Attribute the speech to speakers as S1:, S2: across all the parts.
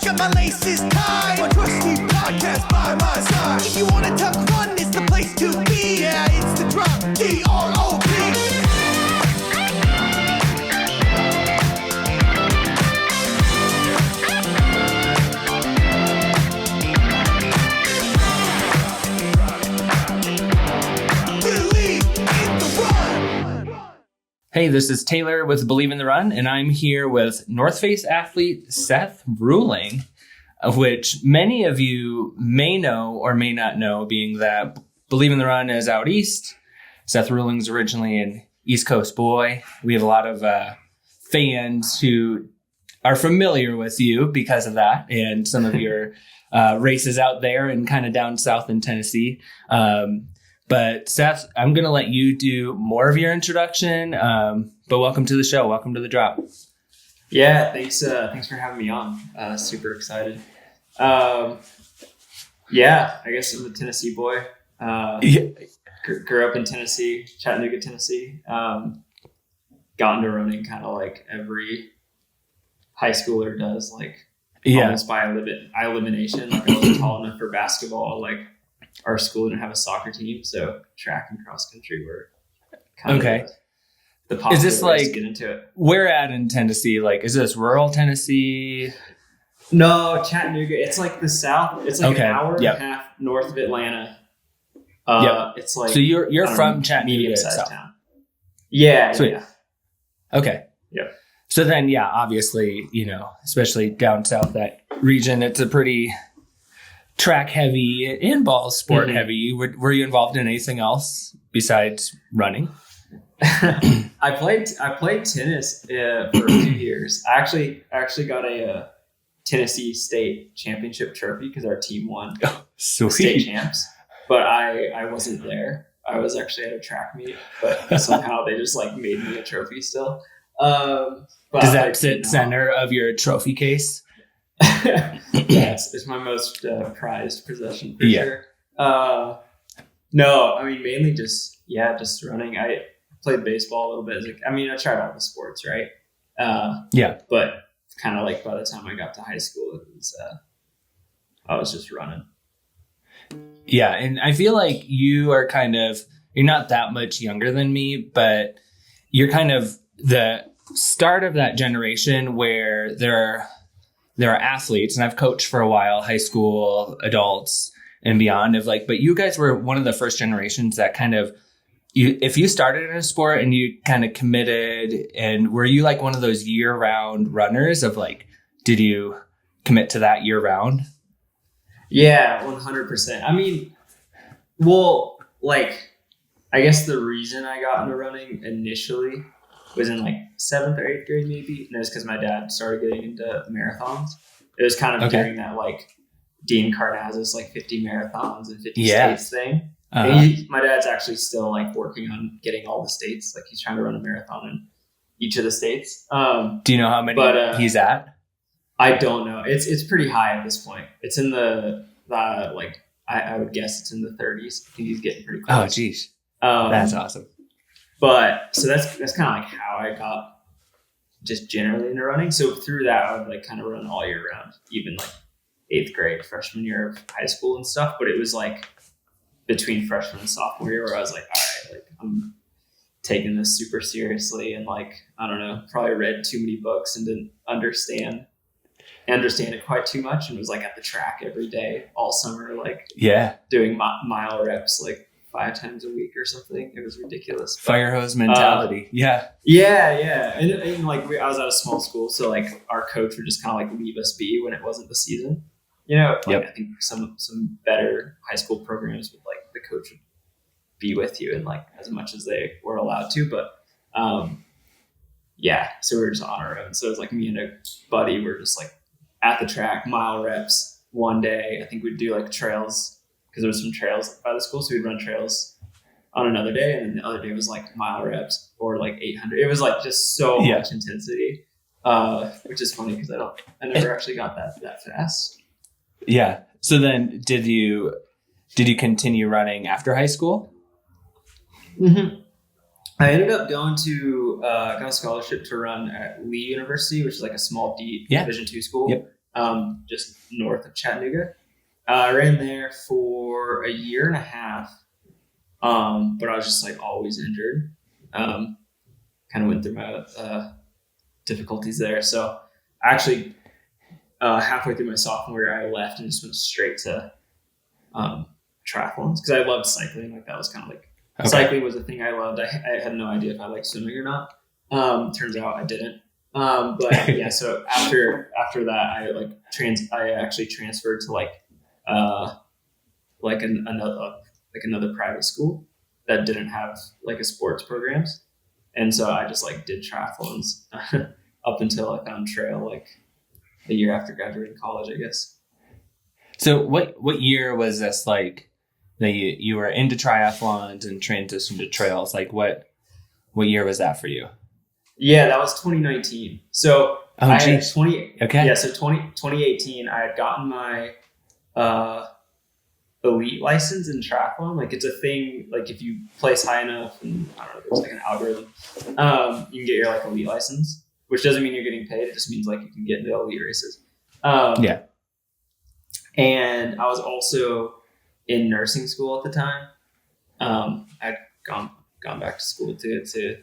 S1: got my laces tied. My trusty podcast by my side. If you wanna talk fun, it's the place to be. Yeah, it's the drop, D-R-O-P.
S2: Hey, this is Taylor with Believe in the Run, and I'm here with North Face athlete Seth Ruhling, of which many of you may know or may not know, being that Believe in the Run is out east. Seth Ruhling's originally an East Coast boy. We have a lot of fans who are familiar with you because of that and some of your races out there and kind of down south in Tennessee. But Seth, I'm going to let you do more of your introduction, but welcome to the show. Welcome to the drop.
S3: Yeah, thanks for having me on. Super excited. I guess I'm a Tennessee boy. Grew up in Tennessee, Chattanooga, Tennessee. Got into running kind of like every high schooler does, almost by elimination. Like I wasn't tall enough for basketball, our school didn't have a soccer team, so track and cross country were kind of the popular
S2: is this
S3: ways to get into it.
S2: Where at in Tennessee? Is this rural Tennessee?
S3: No, Chattanooga. It's like the south. It's like an hour and a half north of Atlanta. It's like,
S2: so you're from Chattanooga,
S3: medium-sized town. Yeah.
S2: Sweet.
S3: Yeah.
S2: Okay.
S3: Yep.
S2: So then, obviously, especially down south, that region, it's a pretty track heavy and ball sport heavy. Were you involved in anything else besides running?
S3: I played tennis for a few years. I actually got a Tennessee State championship trophy because our team won state champs. But I wasn't there. I was actually at a track meet, but somehow they just made me a trophy still.
S2: Does that sit center of your trophy case?
S3: Yeah, it's my most prized possession for sure. No, I mean mainly just running. I played baseball a little bit. I tried all the sports, right? But kind of by the time I got to high school, it was I was just running.
S2: Yeah, and I feel like you are you're not that much younger than me, but you're kind of the start of that generation where there are athletes, and I've coached for a while, high school, adults, and beyond. But you guys were one of the first generations that if you started in a sport and you kind of committed, and were you one of those year-round runners of did you commit to that year-round?
S3: Yeah, 100%. I guess the reason I got into running initially was in 7th or 8th grade maybe, and it was because my dad started getting into marathons. It was kind of during that Dean Karnazes 50 marathons and 50 states thing. My dad's actually still working on getting all the states. He's trying to run a marathon in each of the states.
S2: Do you know how many he's at?
S3: I don't know. It's pretty high at this point. It's in the I would guess it's in the 30s. I think he's getting pretty close.
S2: Oh, geez. That's awesome.
S3: But so that's kind of how I got just generally into running. So through that, I would kind of run all year round, even 8th grade, freshman year of high school and stuff. But it was between freshman and sophomore year where I was all right, I'm taking this super seriously. And I don't know, probably read too many books and didn't understand it quite too much. And was at the track every day all summer, doing mile reps, 5 times a week or something. It was ridiculous.
S2: Fire hose mentality.
S3: Yeah. And I was at a small school, so our coach would just kind of leave us be when it wasn't the season. I think some better high school programs would the coach would be with you and as much as they were allowed to, but so we were just on our own. So it was me and a buddy were just at the track, mile reps one day. I think we'd do trails because there was some trails by the school, so we'd run trails on another day, and then the other day was mile reps or 800. It was just so much intensity, which is funny because I never actually got that fast.
S2: Yeah. So then, did you continue running after high school?
S3: Mm-hmm. I ended up going to got a scholarship to run at Lee University, which is a small Division II school.
S2: Yep.
S3: just north of Chattanooga. I ran there for a year and a half, but I was just like always injured. Kind of went through my difficulties there. So actually, halfway through my sophomore year, I left and just went straight to triathlons because I loved cycling. Like that was kind of like cycling was a thing I loved. I had no idea if I liked swimming or not. Turns out I didn't. But yeah, so after that, I actually transferred to another private school that didn't have like a sports programs, and so I just like did triathlons up until I found trail like a year after graduating college, I guess.
S2: So what year was this like that you were into triathlons and transitioned to trails? Like what year was that for you?
S3: Yeah, that was 2019. So
S2: Oh,
S3: I had
S2: geez.
S3: 2018, I had gotten my elite license in triathlon. Like it's a thing, like if you place high enough and I don't know, there's like an algorithm, you can get your like elite license, which doesn't mean you're getting paid. It just means like you can get into elite races.
S2: Yeah.
S3: And I was also in nursing school at the time. I'd gone back to school to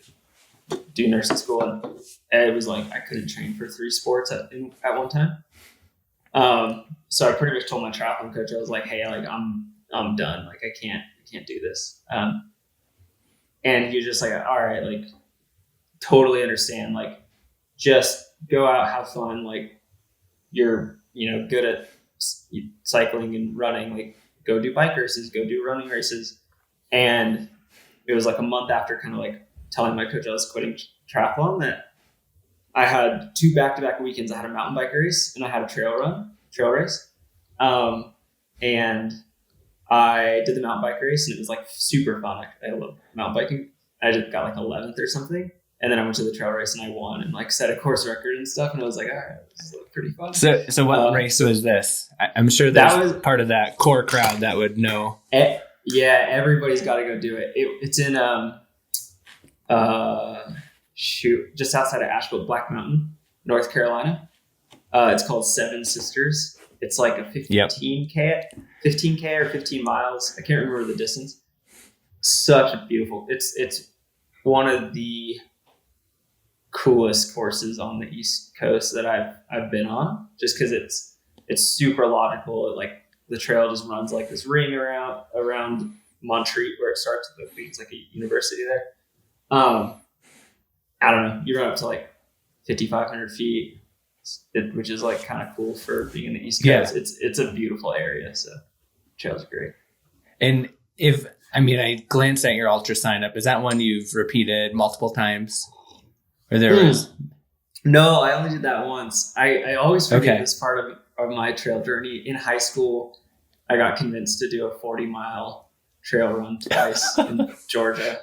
S3: do nursing school, and it was like I couldn't train for 3 sports at one time. So I pretty much told my triathlon coach, I was like, "Hey, like I'm done. Like I can't do this." And he was just like, "All right, like totally understand. Like just go out, have fun. Like you're good at cycling and running. Like go do bike races, go do running races." And it was like a month after kind of like telling my coach I was quitting triathlon that I had 2 back-to-back weekends. I had a mountain bike race and I had a trail race. And I did the mountain bike race and it was like super fun. I love mountain biking. I just got like 11th or something. And then I went to the trail race and I won and like set a course record and stuff. And I was like, all right, this is like pretty fun.
S2: So what race was this? I'm sure that was part of that core crowd that would know.
S3: Yeah, everybody's got to go do it. It's in just outside of Asheville, Black Mountain, North Carolina. It's called Seven Sisters. It's like a 15K or 15 miles. I can't remember the distance. Such a beautiful. It's one of the coolest courses on the East Coast that I've been on. Just because it's super logical. Like the trail just runs like this ring around Montreat where it starts. It's like a university there. I don't know. You run up to like 5,500 feet, which is like kind of cool for being in the East Coast. Yeah. It's a beautiful area. So trails are great.
S2: And I glanced at your ultra sign up. Is that one you've repeated multiple times? Or there was?
S3: No, I only did that once. I always forget this part of my trail journey. In high school, I got convinced to do a 40-mile trail run twice in Georgia.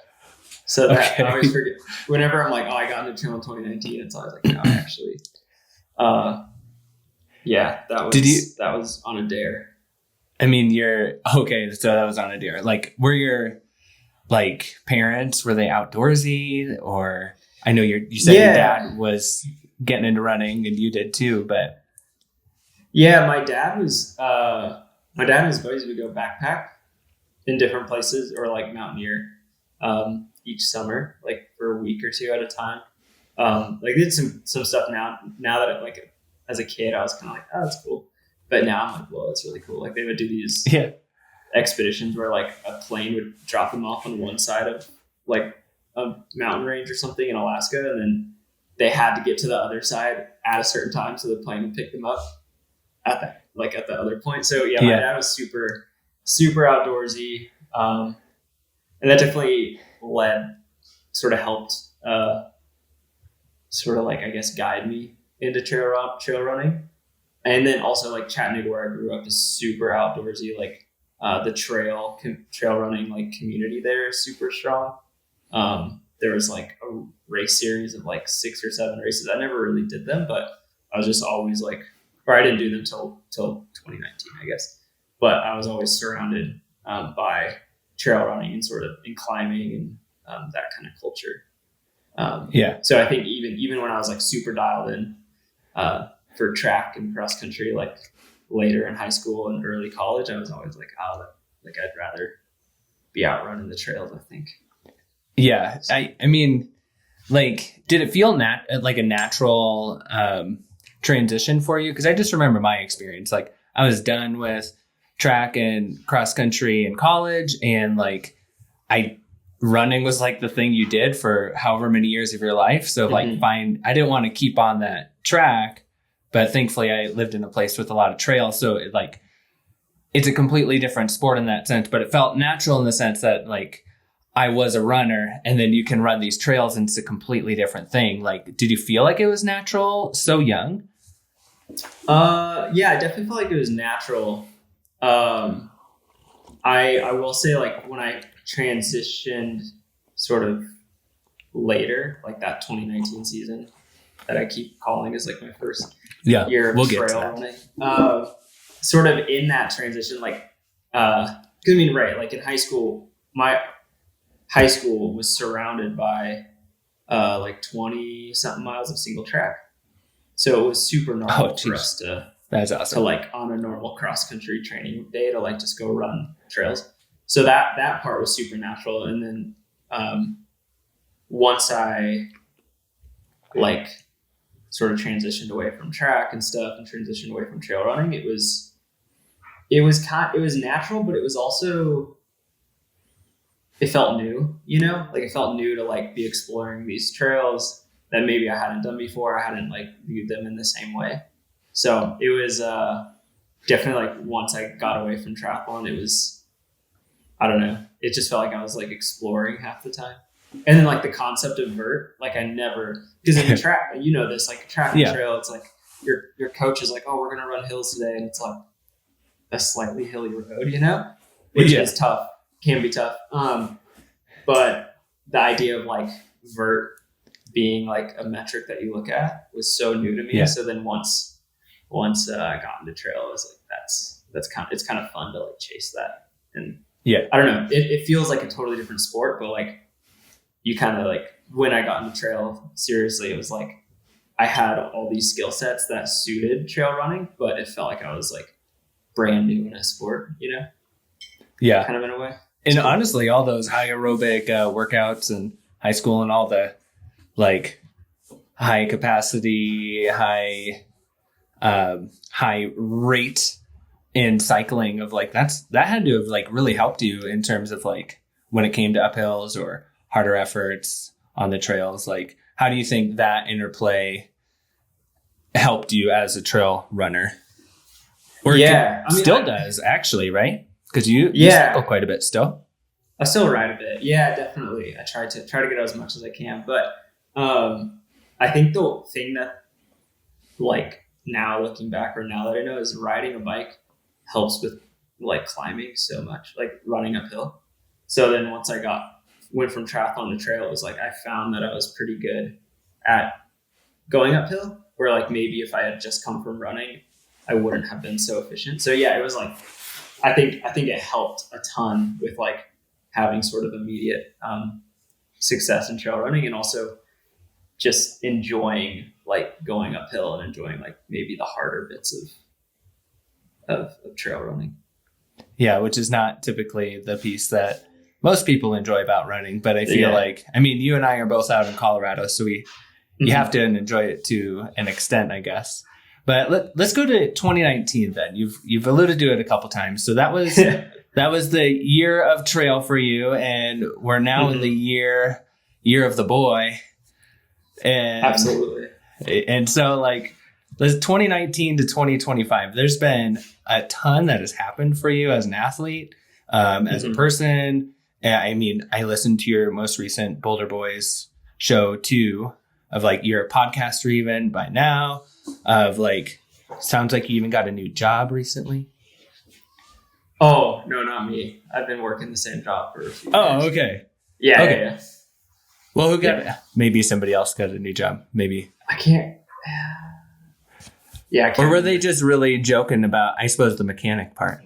S3: So that I always forget. Whenever I'm like, oh, I got into trail in 2019, it's always like, no, actually. Yeah, that was on a dare.
S2: I mean, so that was on a dare. Like, were your like parents, were they outdoorsy? Or I know you said your dad was getting into running and you did too, but
S3: yeah, my dad was and his buddies would go backpack in different places or like mountaineer each summer, like for a week or 2 at a time. Like they did some stuff now that like as a kid I was kind of like, oh, that's cool. But now I'm like, well, that's really cool. Like they would do these expeditions where like a plane would drop them off on one side of like a mountain range or something in Alaska. And then they had to get to the other side at a certain time. So the plane would pick them up at the other point. So yeah, my dad was super, super outdoorsy. And that definitely helped sort of like, I guess, guide me into trail running. And then also like Chattanooga, where I grew up, is super outdoorsy. Like the trail running like community there is super strong. There was like a race series of like 6 or 7 races. I never really did them, but I was just always like, or I didn't do them till 2019, I guess. But I was always surrounded by trail running and sort of in climbing and that kind of culture. So I think even when I was like super dialed in, for track and cross country, like later in high school and early college, I was always like, oh, like I'd rather be out running the trails, I think.
S2: Yeah. I mean, like, did it feel like a natural transition for you? Because I just remember my experience. Like, I was done with track and cross country in college, and like running was like the thing you did for however many years of your life. So like I didn't want to keep on that track, but thankfully I lived in a place with a lot of trails. So it's a completely different sport in that sense, but it felt natural in the sense that like I was a runner, and then you can run these trails and it's a completely different thing. Like, did you feel like it was natural so young?
S3: Yeah, I definitely felt like it was natural. I will say, like, when I transitioned sort of later, like that 2019 season that I keep calling is like my first year of trail running. Sort of in that transition, like, I mean, right, like in high school, my high school was surrounded by like 20 something miles of single track. So it was super normal for us to,
S2: that's awesome.
S3: to like on a normal cross country training day to like just go run trails. So that part was super natural. And then once I like sort of transitioned away from track and stuff and transitioned away from trail running, it was natural, but it was also, it felt new, you know, like it felt new to like be exploring these trails that maybe I hadn't done before. I hadn't like viewed them in the same way. So it was definitely like once I got away from triathlon, it was, I don't know, it just felt like I was like exploring half the time. And then like the concept of vert, like I never, because in the track, you know this, like track and trail, it's like your coach is like, oh, we're going to run hills today. And it's like a slightly hilly road, you know, which is tough, can be tough. But the idea of like vert being like a metric that you look at was so new to me. Yeah. So then once I got into trail, I was like, it's kind of fun to like chase that. And I don't know, it feels like a totally different sport, but like you kind of like, when I got into trail, seriously, it was like, I had all these skill sets that suited trail running, but it felt like I was like brand new in a sport, you know? Yeah. Kind of in a way.
S2: And honestly, all those high aerobic workouts in high school and all the like high capacity, high rate in cycling of like, that had to have like really helped you in terms of like when it came to uphills or harder efforts on the trails. Like, how do you think that interplay helped you as a trail runner? Or still does actually, right? Because you cycle quite a bit still.
S3: I still ride a bit. Yeah, definitely. I try to get out as much as I can. But I think the thing that like now looking back or now that I know is riding a bike helps with like climbing so much, like running uphill. So then once I went from triathlon to trail, it was like I found that I was pretty good at going uphill, where like maybe if I had just come from running, I wouldn't have been so efficient. So yeah, it was like, I think it helped a ton with like having sort of immediate success in trail running, and also just enjoying like going uphill and enjoying like maybe the harder bits of trail running.
S2: Yeah, which is not typically the piece that most people enjoy about running, but I feel like, I mean, you and I are both out in Colorado, so you have to enjoy it to an extent, I guess. But let's go to 2019 then. You've alluded to it a couple times. So that was that was the year of trail for you, and we're now in the year of the boy. And
S3: absolutely.
S2: And so like, let's 2019 to 2025. There's been a ton that has happened for you as an athlete, as a person. I mean, I listened to your most recent Boulder Boys show too, of like, you're a podcaster even by now, of like, sounds like you even got a new job recently.
S3: Oh, no, not me. I've been working the same job for a few years.
S2: Oh, okay.
S3: Yeah. Okay. Yeah.
S2: Well, maybe somebody else got a new job. Maybe.
S3: I can't. Yeah. I can't
S2: or were they just really joking about, I suppose, the mechanic part?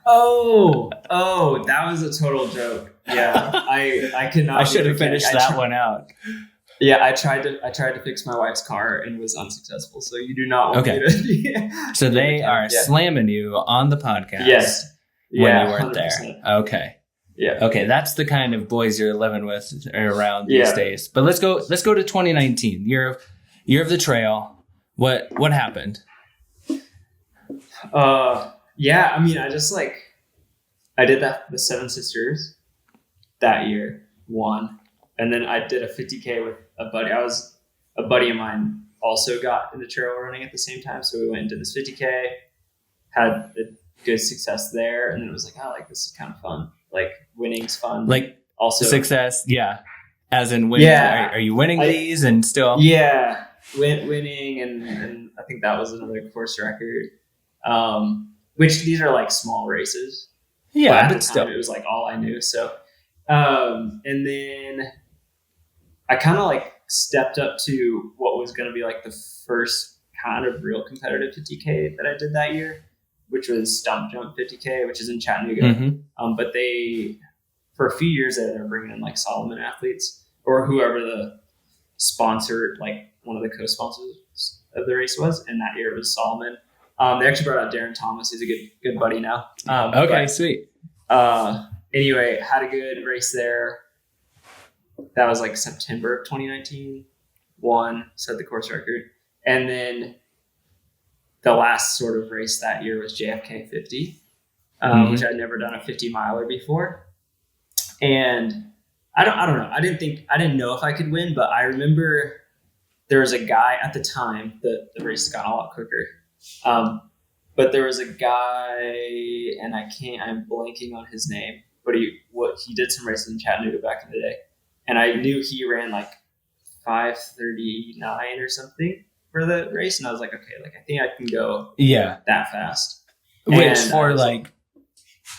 S3: Oh, that was a total joke. Yeah. I could not.
S2: I should have finished that one out.
S3: Yeah, I tried to fix my wife's car and was unsuccessful. So you do not want
S2: Okay.
S3: me to be
S2: So they are slamming you on the podcast.
S3: Yes.
S2: When
S3: Yeah,
S2: you weren't
S3: 100%.
S2: there. Okay.
S3: Yeah.
S2: Okay, that's the kind of boys you're living with around these days. But let's go to 2019. Year of the trail. What happened?
S3: Yeah, I mean, I did the Seven Sisters that year, won. And then I did a 50K with a buddy. A buddy of mine also got into trail running at the same time. So we went and did this 50K, had a good success there. And then it was like, oh, like this is kind of fun. Like winning's fun.
S2: Like
S3: also
S2: success. Yeah. As in winning.
S3: Yeah.
S2: Are you winning these and still?
S3: Yeah. Winning. And I think that was another course record. Which these are like small races.
S2: Yeah.
S3: But
S2: But still.
S3: it was like all I knew. So, and then I kind of like stepped up to what was going to be like the first kind of real competitive 50K that I did that year, which was Stump Jump 50K, which is in Chattanooga.
S2: Mm-hmm.
S3: But for a few years there, they were bringing in like Solomon athletes or whoever the sponsor, like one of the co-sponsors of the race was. And that year it was Solomon. They actually brought out Darren Thomas. He's a good buddy now.
S2: Okay, sweet.
S3: Anyway, had a good race there. That was like September of 2019. Won, set the course record. And then the last sort of race that year was JFK 50, which I'd never done a 50 miler before. And I don't know. I didn't know if I could win, but I remember there was a guy at the time that the race got a lot quicker. But there was a guy, and I'm blanking on his name, but he did some races in Chattanooga back in the day. And I knew he ran like 5:39 or something for the race. And I was like, okay, like I think I can go that fast.
S2: Which for like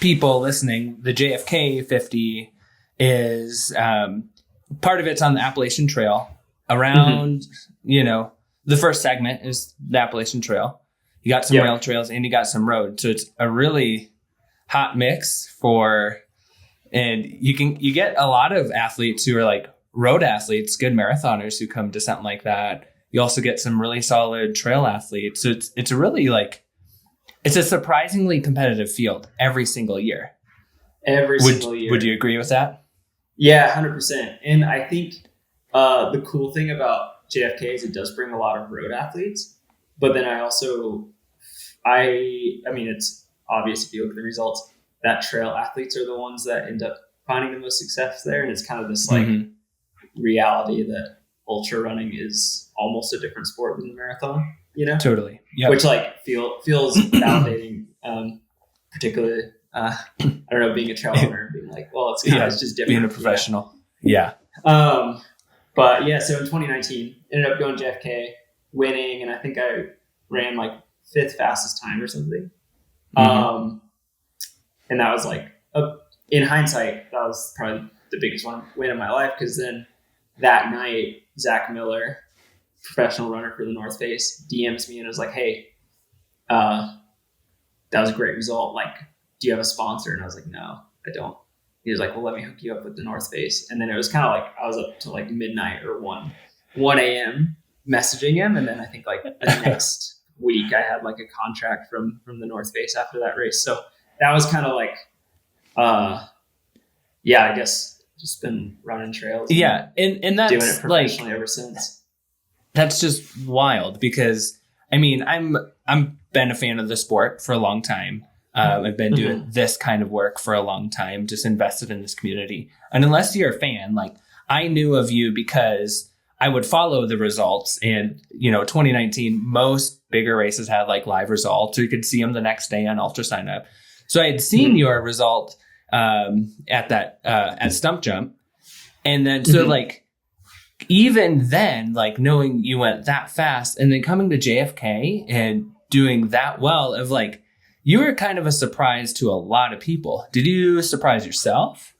S2: people listening, the JFK 50 is part of it's on the Appalachian Trail around, the first segment is the Appalachian Trail. You got some rail trails and you got some road. So it's a really hot mix and you get a lot of athletes who are like road athletes, good marathoners who come to something like that. You also get some really solid trail athletes. So it's a really it's a surprisingly competitive field every single year.
S3: Single year.
S2: Would you agree with that?
S3: Yeah, 100%. And I think the cool thing about JFK is it does bring a lot of road athletes. But then I mean, it's obvious if you look at the results, that trail athletes are the ones that end up finding the most success there. And it's kind of this like reality that ultra running is almost a different sport than the marathon,
S2: Totally. Yeah.
S3: Which like feels validating, particularly, I don't know, being a trail runner and being like, well, it's just different.
S2: Being a professional. Yeah.
S3: But yeah, so in 2019, ended up going JFK, winning, and I think I ran like 5th fastest time or something. And that was like, in hindsight, that was probably the biggest win of my life, because then that night, Zach Miller, professional runner for the North Face, DMs me and was like, hey, that was a great result. Like, do you have a sponsor? And I was like, no, I don't. He was like, well, let me hook you up with the North Face. And then it was kind of like I was up to like midnight or 1 a.m. messaging him. And then I think like the next week I had like a contract from the North Face after that race. So that was kind of like, I guess just been running trails.
S2: Yeah. And that's
S3: doing it professionally ever since.
S2: That's just wild because I mean, I'm been a fan of the sport for a long time. I've been doing this kind of work for a long time, just invested in this community. And unless you're a fan, like I knew of you because I would follow the results. And, 2019, most bigger races had like live results, or you could see them the next day on Ultra Sign Up. So I had seen your result at Stump Jump. And then so like, even then, like knowing you went that fast and then coming to JFK and doing that well of like, you were kind of a surprise to a lot of people. Did you surprise yourself?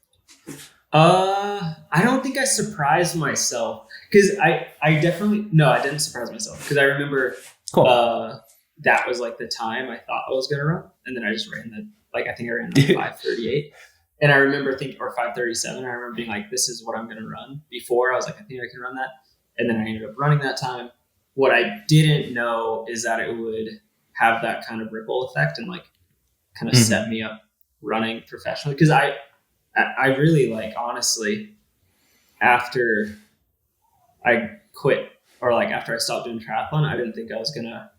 S3: I don't think I surprised myself because I didn't surprise myself because I remember that was like the time I thought I was going to run. And then I just ran I think I ran like 5:38. And I remember thinking, or 5:37, I remember being like, this is what I'm going to run. Before I was like, I think I can run that. and then I ended up running that time. What I didn't know is that it would have that kind of ripple effect and like kind of set me up running professionally. Cause I really like, honestly, after I quit or like after I stopped doing triathlon, I didn't think I was going to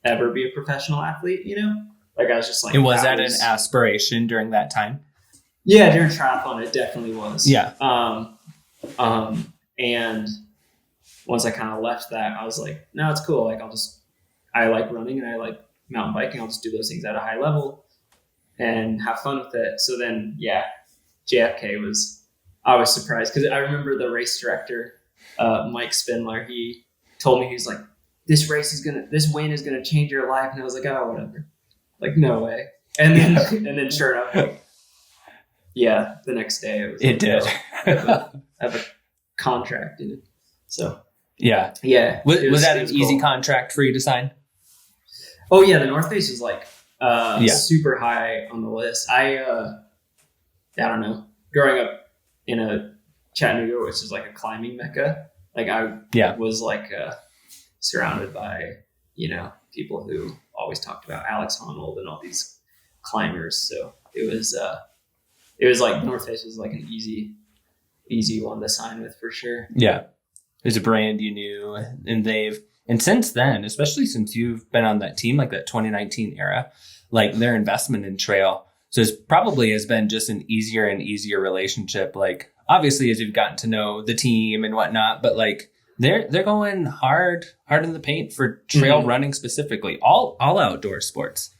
S3: ever be a professional athlete, you know? Like I was just like,
S2: and was that an aspiration during that time?
S3: Yeah, during triathlon, it definitely was.
S2: Yeah.
S3: And once I kind of left that, I was like, no, it's cool. Like I like running and I like mountain biking. I'll just do those things at a high level and have fun with it. So then, yeah, JFK I was surprised because I remember the race director, Mike Spindler, he told me, he's like, this win is going to change your life. And I was like, oh, whatever. Like, no way. And then sure enough, like, yeah, the next day it
S2: did.
S3: I have a contract in it. So
S2: yeah. Was that an easy contract for you to sign?
S3: Oh yeah, the North Face was like super high on the list. I don't know. Growing up in a Chattanooga, which is like a climbing mecca, like I was like surrounded by, you know, people who always talked about Alex Honnold and all these climbers. So it was like North Face was like an easy one to sign with for sure.
S2: Yeah. There's a brand you knew, and since then, especially since you've been on that team, like that 2019 era, like their investment in trail. So it's probably has been just an easier and easier relationship. Like obviously as you've gotten to know the team and whatnot, but like they're going hard in the paint for trail running specifically, all outdoor sports.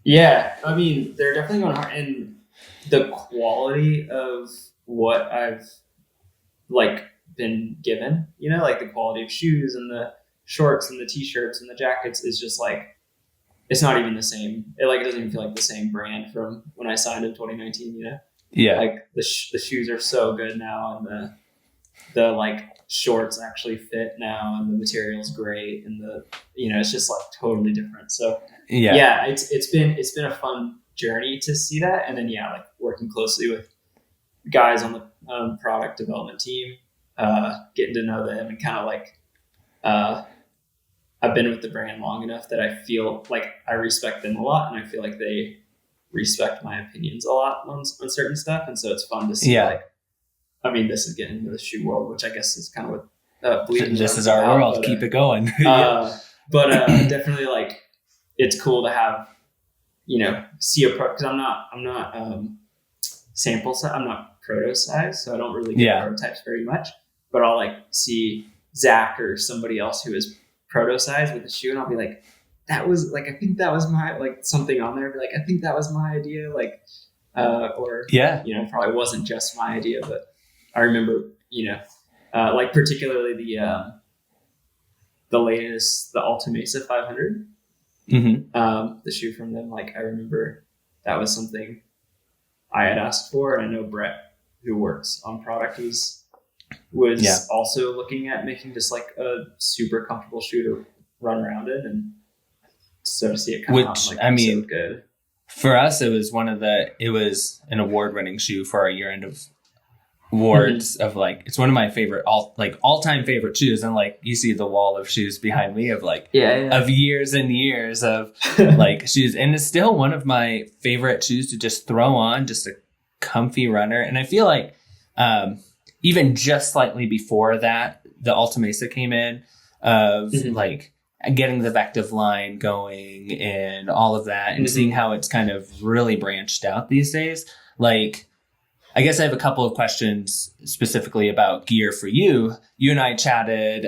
S3: Yeah. I mean, they're definitely going hard, and the quality of what I've like been given, you know, like the quality of shoes and the shorts and the t-shirts and the jackets is just like, it's not even the same. It doesn't even feel like the same brand from when I signed in 2019, you know?
S2: Yeah.
S3: Like the shoes are so good now, and the like shorts actually fit now, and the material's great, and the, you know, it's just like totally different. So yeah, it's been a fun journey to see that. And then, like working closely with guys on the product development team, getting to know them, and kind of like, I've been with the brand long enough that I feel like I respect them a lot, and I feel like they respect my opinions a lot on certain stuff. And so it's fun to see, like, I mean, this is getting into the shoe world, which I guess is kind of what
S2: this is our world. But, keep it going.
S3: But definitely, like, it's cool to have, you know, see a pro, because I'm not sample size, I'm not proto size, so I don't really get prototypes very much. But I'll like see Zach or somebody else who is proto size with a shoe, and I'll be like, that was like, I think that was my, like, something on there, be like, I think that was my idea, like, or you know, probably wasn't just my idea, but I remember, you know, like particularly the latest, the Alta Mesa 500, the shoe from them. Like, I remember that was something I had asked for, and I know Brett, who works on product, was also looking at making just like a super comfortable shoe to run around in, and so to see it come out, like, I mean, so good.
S2: For us, it was an award-winning shoe for our year-end of awards of like, it's one of my favorite all-time favorite shoes, and like you see the wall of shoes behind me of like of years and years of like shoes, and it's still one of my favorite shoes to just throw on, just a comfy runner. And I feel like even just slightly before that, the Alta Mesa came in of like getting the Vective line going and all of that, and seeing how it's kind of really branched out these days. Like, I guess I have a couple of questions specifically about gear for you. You and I chatted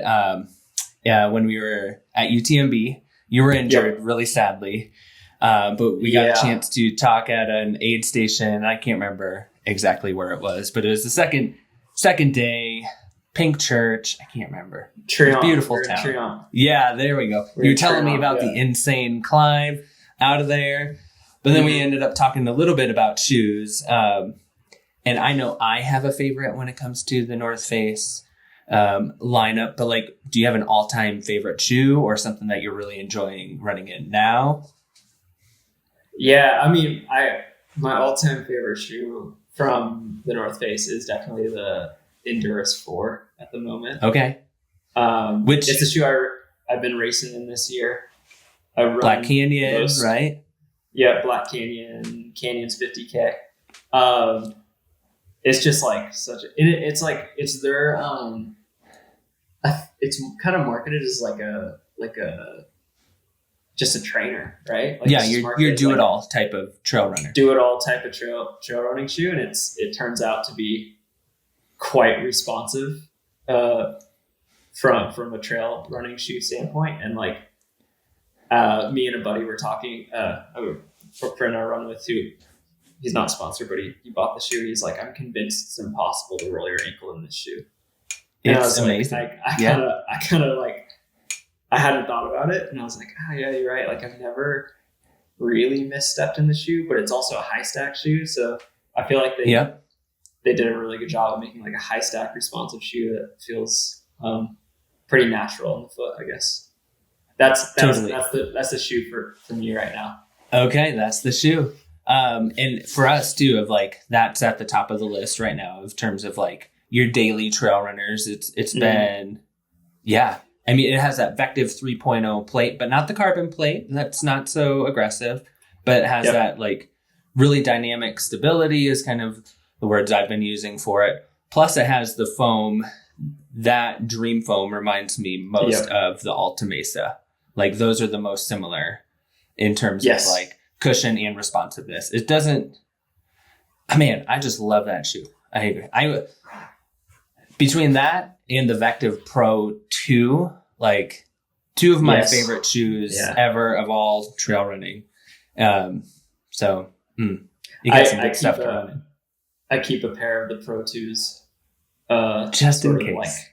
S2: when we were at UTMB. You were injured really sadly, but we got a chance to talk at an aid station. I can't remember exactly where it was, but it was the second day. Pink Church. I can't remember.
S3: Triumph.
S2: Beautiful town.
S3: Triumph.
S2: Yeah, there we go. You were telling me about the insane climb out of there, but then we ended up talking a little bit about shoes. And I know I have a favorite when it comes to the North Face lineup, but like, do you have an all-time favorite shoe or something that you're really enjoying running in now?
S3: Yeah, I mean, my all-time favorite shoe from the North Face is definitely the Endurus 4 at the moment.
S2: Okay. Which
S3: it's the shoe I've been racing in this year. I run
S2: Black Canyon, right?
S3: Yeah, Black Canyon, Canyon's 50K. It's just like it's like it's their it's kind of marketed as like a just a trainer, right? Like
S2: yeah, you're do it all type of trail runner.
S3: Do it all type of trail running shoe, and it turns out to be quite responsive from a trail running shoe standpoint. And like me and a buddy were talking, a friend I run with who he's not sponsored, but he bought the shoe. He's like, I'm convinced it's impossible to roll your ankle in this shoe. And
S2: It's amazing.
S3: Like, I kind of like, I hadn't thought about it, and I was like, oh yeah, you're right. Like I've never really misstepped in the shoe, but it's also a high stack shoe, so I feel like they did a really good job of making like a high stack responsive shoe that feels pretty natural in the foot, I guess. That's the shoe for me right now.
S2: Okay, that's the shoe. And for us too, of like that's at the top of the list right now in terms of like your daily trail runners. It's been, yeah. I mean, it has that Vective 3.0 plate, but not the carbon plate. That's not so aggressive, but it has that like really dynamic stability is kind of the words I've been using for it. Plus it has the foam. That Dream Foam reminds me most of the Alta Mesa. Like those are the most similar in terms of like cushion and responsiveness. It doesn't, I just love that shoe. I between that and the Vective Pro 2, like two of my favorite shoes ever of all trail running. So you got some good stuff to run in.
S3: I keep a pair of the Pro 2s.
S2: Just in case.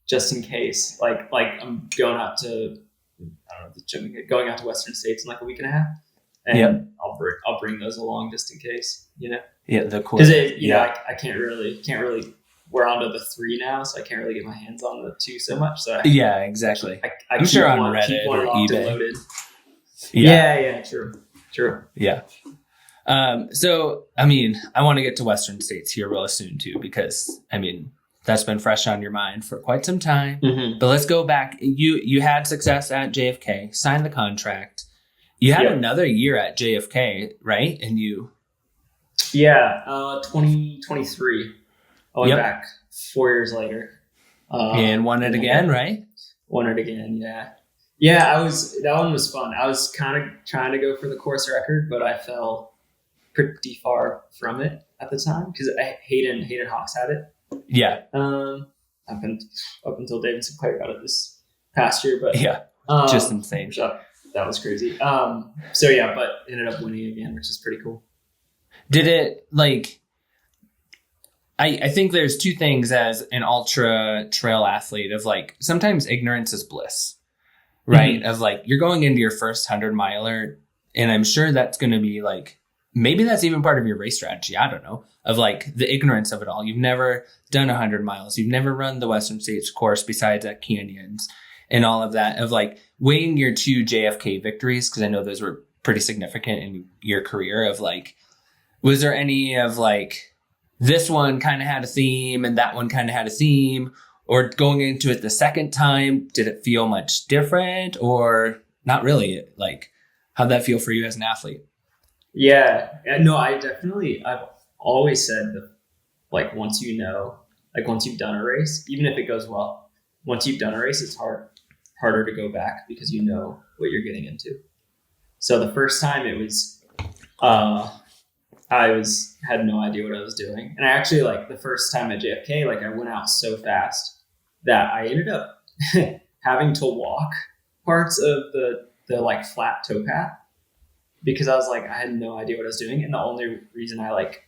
S3: Just in case. Like I'm going out to going out to Western States in like a week and a half. And I'll bring those along just in case, you know?
S2: Yeah, the cool.
S3: Because I can't really we're onto the 3 now, so I can't really get my hands on the 2 so much. So
S2: exactly.
S3: I'm
S2: sure on Reddit or eBay.
S3: Loaded. Yeah, true.
S2: Yeah. So, I want to get to Western States here real soon too, because that's been fresh on your mind for quite some time. Mm-hmm. But let's go back. You had success at JFK, signed the contract. You had another year at JFK, right? And
S3: 2023. I went back 4 years later.
S2: And won it again, right?
S3: Won it again, yeah. Yeah, that one was fun. I was kind of trying to go for the course record, but I fell pretty far from it at the time because Hayden Hawks had it. Yeah. Up until David Sinclair got it this past year, but
S2: just insane.
S3: That was crazy. But ended up winning again, which is pretty cool.
S2: Did it like? I think there's two things as an ultra trail athlete of like sometimes ignorance is bliss, right? Mm-hmm. Of like you're going into your first 100-miler, and I'm sure that's going to be like maybe that's even part of your race strategy. I don't know, of like the ignorance of it all. You've never done 100 miles. You've never run the Western States course besides at Canyons and all of that of like weighing your 2 JFK victories. Cause I know those were pretty significant in your career of like, was there any of like this one kind of had a theme and that one kind of had a theme, or going into it the second time, did it feel much different or not really? Like how'd that feel for you as an athlete?
S3: Yeah, no, I've always said that like once you've done a race, even if it goes well, once you've done a race, it's harder to go back because you know what you're getting into. So the first time it was, had no idea what I was doing. And I actually like the first time at JFK, like I went out so fast that I ended up having to walk parts of the like flat towpath because I was like, I had no idea what I was doing. And the only reason I like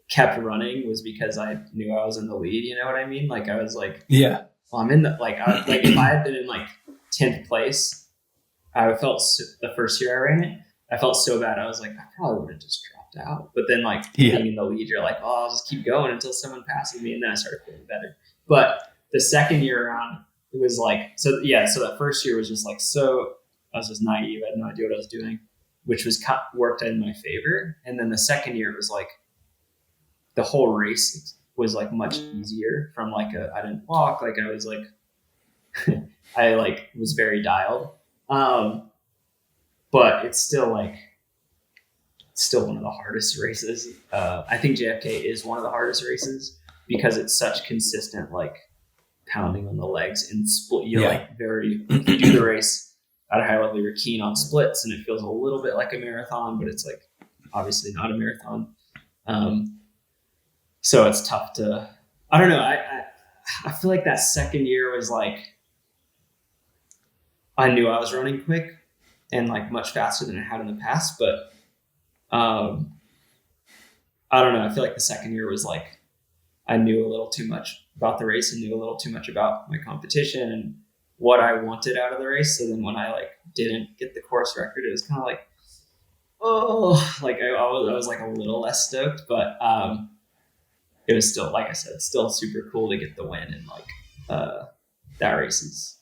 S3: kept running was because I knew I was in the lead. You know what I mean? Like I was like, well, I'm in the, like if I had been in like 10th place, I felt the first year I ran it, I felt so bad. I was like, I probably would have just dropped out. But then like being in the lead, you're like, oh, I'll just keep going until someone passes me. And then I started feeling better. But the second year around, it was like, so that first year was just like, I was just naive. I had no idea what I was doing, which was worked in my favor. And then the second year was like, the whole race was like much easier from like I didn't walk. Like I was like I like was very dialed. But it's still like one of the hardest races. I think JFK is one of the hardest races because it's such consistent like pounding on the legs and split. You're like if you do the race at a high level, you're keen on splits, and it feels a little bit like a marathon, but it's like obviously not a marathon. So it's tough to. I don't know. I feel like that second year was like I knew I was running quick and like much faster than I had in the past, but I don't know. I feel like the second year was like I knew a little too much about the race and knew a little too much about my competition and what I wanted out of the race. So then when I like didn't get the course record, it was kind of like, oh, like I was like a little less stoked, but it was still, like I said, still super cool to get the win, and like that race is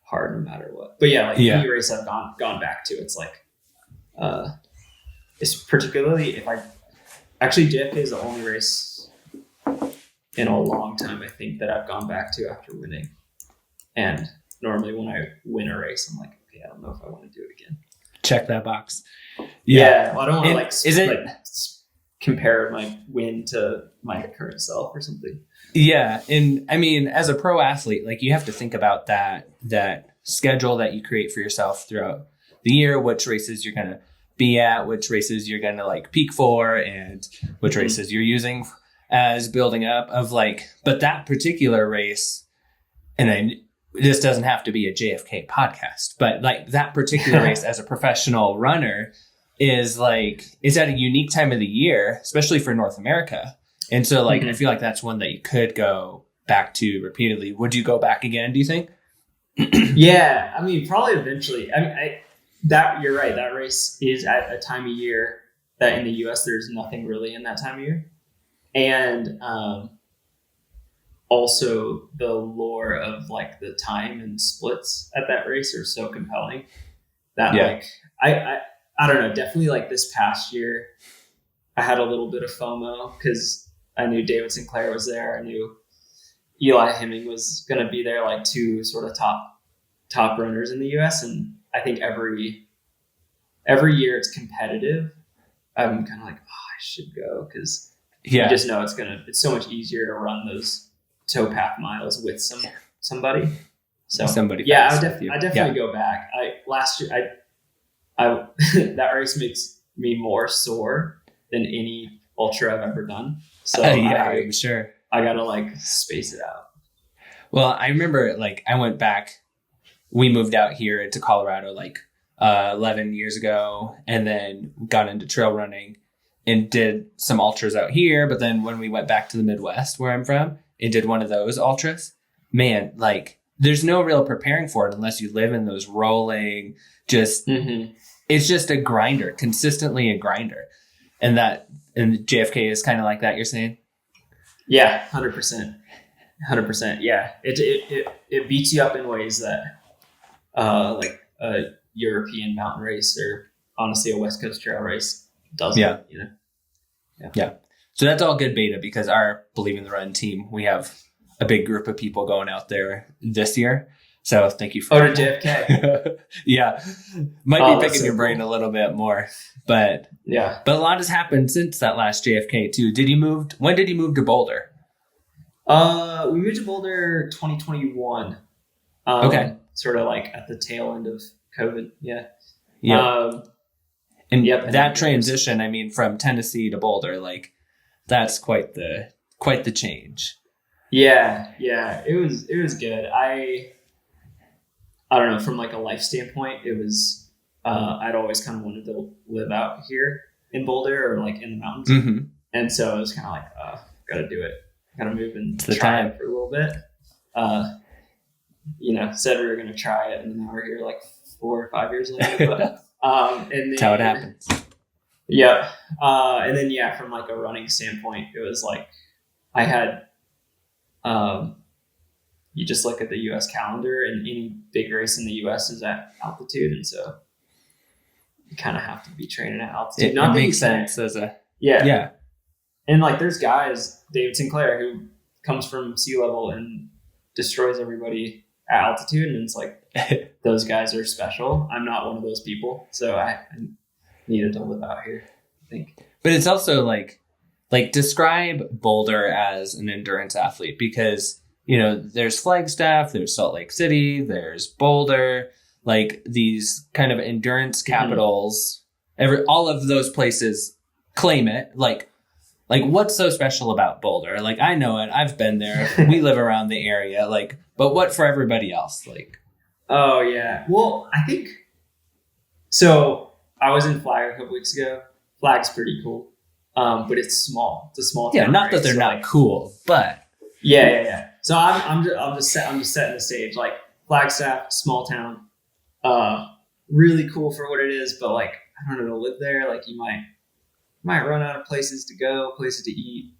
S3: hard no matter what. But yeah, like any race I've gone back to, it's like it's particularly if I actually JFK is the only race in a long time I think that I've gone back to after winning. And normally when I win a race, I'm like, okay, I don't know if I want to do it again.
S2: Check that box.
S3: Yeah, well, I don't want to compare my win to my current self or something.
S2: Yeah, and I mean, as a pro athlete, like you have to think about that schedule that you create for yourself throughout the year, which races you're gonna be at, which races you're gonna like peak for, and which races you're using as building up of like. But that particular race, and this doesn't have to be a JFK podcast, but like that particular race as a professional runner is like, it's at a unique time of the year, especially for North America. And so like, I feel like that's one that you could go back to repeatedly. Would you go back again, do you think?
S3: Yeah. I mean, probably eventually. I mean, you're right. That race is at a time of year that in the US, there's nothing really in that time of year. And, also the lore of like the time and splits at that race are so compelling that like I don't know, definitely like this past year I had a little bit of FOMO because I knew David Sinclair was there. I knew Eli Hemming was going to be there, like two sort of top runners in the US. And I think every year it's competitive. I'm kind of like, I should go because you just know it's so much easier to run those towpath miles with somebody. So
S2: somebody.
S3: I definitely go back. Last year I that race makes me more sore than any ultra I've ever done. So
S2: I'm sure
S3: I gotta like space it out.
S2: Well, I remember like I went back. We moved out here to Colorado like 11 years ago, and then got into trail running and did some ultras out here. But then when we went back to the Midwest, where I'm from, and did one of those ultras, man, like there's no real preparing for it unless you live in those rolling, just, it's just a grinder, consistently a grinder. And JFK is kind of like that, you're saying?
S3: Yeah, 100%. 100%. Yeah. It beats you up in ways that, like a European mountain race or honestly a West Coast trail race doesn't, you know?
S2: Yeah. So that's all good beta because our Believe in the Run team, we have a big group of people going out there this year. So thank you for
S3: to JFK.
S2: Yeah. Might be picking your brain a little bit more, but a lot has happened since that last JFK too. When did you move to Boulder?
S3: We moved to Boulder 2021.
S2: Okay.
S3: Sort of like at the tail end of COVID. Yeah.
S2: Yeah. And that transition, I mean, from Tennessee to Boulder, like that's quite the change.
S3: Yeah. It was good. I don't know, from like a life standpoint, it was, I'd always kind of wanted to live out here in Boulder or like in the mountains.
S2: Mm-hmm.
S3: And so it was kind of like, gotta do it. Gotta move and
S2: it's
S3: try it for a little bit. Said we were going to try it, and now we're here like 4 or 5 years later. But, and then,
S2: that's how it happens.
S3: Yeah. And then, from like a running standpoint, it was like I had, you just look at the U.S. calendar, and any big race in the U.S. is at altitude. And so you kind of have to be training at altitude.
S2: It makes sense as a... Yeah.
S3: And like there's guys, David Sinclair, who comes from sea level and destroys everybody at altitude, and it's like those guys are special. I'm not one of those people, so I needed to live out here, I think.
S2: But it's also like describe Boulder as an endurance athlete, because, you know, there's Flagstaff, there's Salt Lake City, there's Boulder, like these kind of endurance capitals. All of those places claim it. Like what's so special about Boulder? Like, I know it. I've been there. We live around the area. Like, but what for everybody else? Like,
S3: oh yeah. Well, I think so. I was in Flag a couple weeks ago. Flag's pretty cool, but it's small. It's a small town.
S2: Yeah, not that they're not cool, but
S3: yeah. So I'm just setting the stage. Like, Flagstaff, small town, really cool for what it is. But like, I don't know, to live there, like you might run out of places to go, places to eat.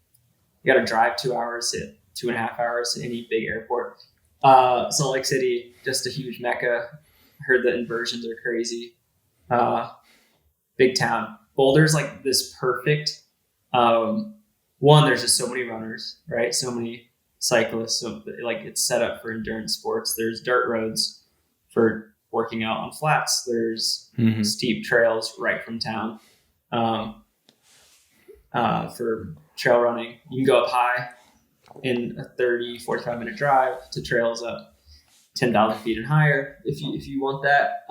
S3: You got to drive 2 hours, 2.5 hours to any big airport. Salt Lake City, just a huge mecca. Heard the inversions are crazy. Big town. Boulder's like this perfect. One, there's just so many runners, right? So many cyclists. So like, it's set up for endurance sports. There's dirt roads for working out on flats. There's steep trails right from town. For trail running, you can go up high in a 45 minute drive to trails up 10,000 feet and higher if you want that.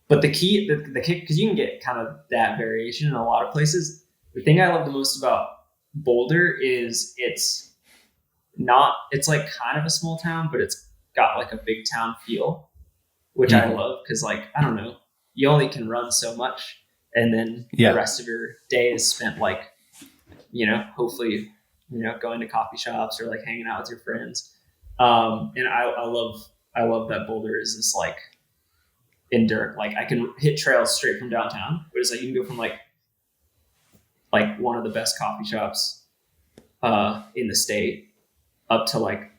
S3: But the kick, because you can get kind of that variation in a lot of places. The thing I love the most about Boulder is it's like kind of a small town, but it's got like a big town feel, which I love, because like, I don't know, you only can run so much. And then the rest of your day is spent like, you know, hopefully, you know, going to coffee shops or like hanging out with your friends. And I love that Boulder is this like endurance. Like, I can hit trails straight from downtown, but it's like you can go from like one of the best coffee shops in the state up to like,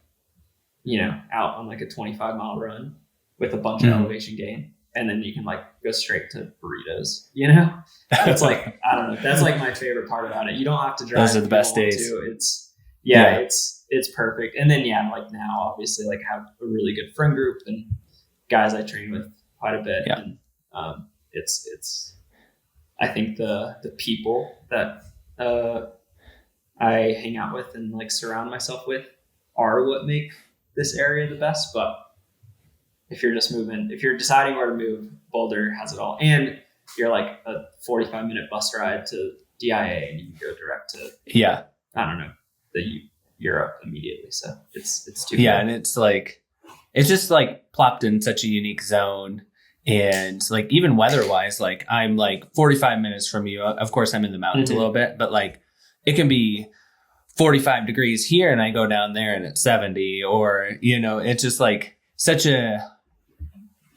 S3: you know, out on like a 25-mile run with a bunch of elevation gain. And then you can like go straight to burritos, you know? It's like, I don't know. That's like my favorite part about it. You don't have to drive.
S2: Those are the best days.
S3: It's perfect. And then, like now, obviously, like have a really good friend group and guys I train with quite a bit.
S2: Yeah.
S3: And it's I think the people that I hang out with and like surround myself with are what make this area the best. But if you're deciding where to move, Boulder has it all. And you're like a 45-minute bus ride to DIA, and you can go direct to I don't know, Europe immediately. So it's too
S2: cool.
S3: And
S2: it's like, it's just like plopped in such a unique zone. And like, even weather-wise, like I'm like 45 minutes from you. Of course, I'm in the mountains a little bit, but like it can be 45 degrees here and I go down there and it's 70, or, you know, it's just like such a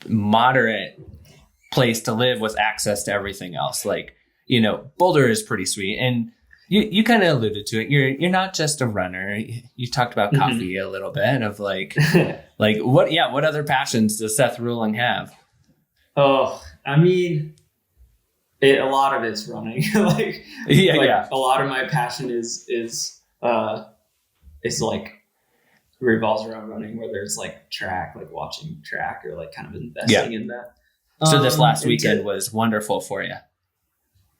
S2: moderate place to live with access to everything else. Like, you know, Boulder is pretty sweet. And you kind of alluded to it. You're not just a runner. You talked about coffee a little bit of like, like what other passions does Seth Ruhling have?
S3: Oh, I mean, a lot of it's running. A lot of my passion is like revolves around running, where there's like track, like watching track or like kind of investing in that.
S2: So this last weekend was wonderful for you.